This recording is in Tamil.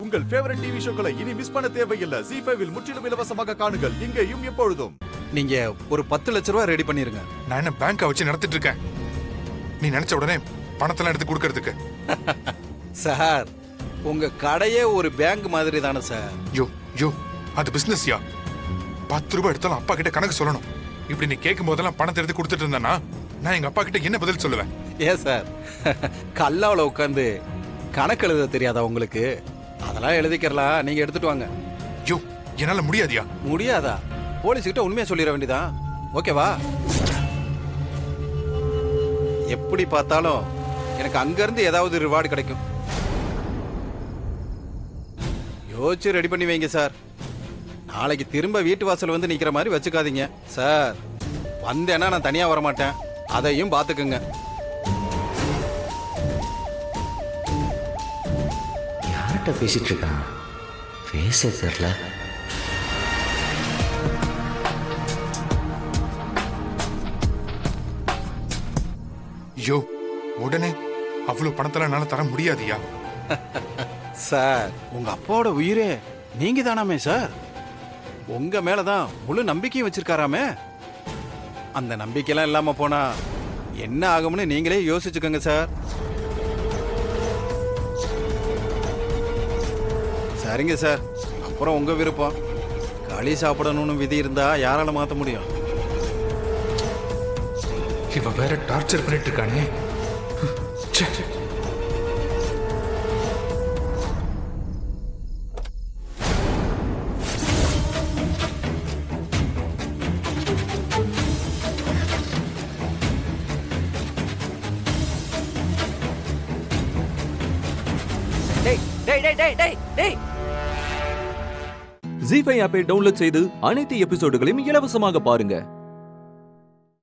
உங்கள் ஃபேவரட் டிவி ஷோக்களை இனி மிஸ் பண்ண தேவையில்லை. ZEE5 இல் முற்றிலும் இலவசமாக காணுங்கள். இங்கேயும் எப்பொழுதும். நீங்க ஒரு 10 லட்ச ரூபா ரெடி பண்ணிருங்க. நான் என்ன பேங்கை வச்சு நடத்திட்டு இருக்கேன்? நீ நினைச்ச உடனே பணத்தெல்லாம் எடுத்து கொடுக்கறதுக்கு. சார், உங்க கடையே ஒரு பேங்க் மாதிரி தானே சார்? யோ அது பிசினஸ்யா. 10 ரூபாய் எடுத்தாலும் அப்பா கிட்ட கணக்கு சொல்லணும். இப்படி நீ கேட்கும் போதெல்லாம் பணத்தை எடுத்து கொடுத்துட்டு இருந்தானா நான் எங்க அப்பா கிட்ட என்ன பதில் சொல்லுவேன்? ஏன் சார், கல்லாவில் உட்காந்து கணக்கு எழுத தெரியாதா உங்களுக்கு? அதெல்லாம் எழுதிக்கிறலாம், நீங்க எடுத்துட்டு வாங்க. யோ என்னால முடியாதியா. முடியாதா? போலீஸ்கிட்ட உண்மையா சொல்லிட வேண்டியதான். ஓகேவா? எப்படி பார்த்தாலும் எனக்கு அங்க இருந்து ஏதாவது ரிவார்டு கிடைக்கும். யோசிச்சு ரெடி பண்ணி வைங்க சார். நாளைக்கு திரும்ப வீட்டு வாசல் வந்து நிக்கிற மாதிரி வச்சுக்காதீங்க சார். வந்தேன்னா நான் தனியா வர மாட்டேன், அதையும் பாத்துக்குங்க. யார்கிட்ட பேசிட்டு இருக்கான்? பேச தெரியல. யோ உடனே அவ்வளவு பணத்தெல்லாம் என்னால தர முடியாதியா. சார், உங்க அப்பாவோட உயிரே நீங்க தானாமே சார். உங்க மேலதான் முழு நம்பிக்கையும் வச்சிருக்காராமே. அந்த நம்பிக்கையெல்லாம் இல்லாம போனா என்ன ஆகும்னு நீங்களே யோசிச்சுக்கோங்க சார். சரிங்க சார், அப்புறம் உங்க விருப்பம். களி சாப்பிடணும்னு விதி இருந்தா யாரால மாத்த முடியும்? இவ வேற டார்ச்சர் பண்ணிட்டு இருக்கானே. ZEE5 ஆப்பை டவுன்லோட் செய்து அனைத்து எபிசோடுகளையும் இலவசமாக பாருங்க.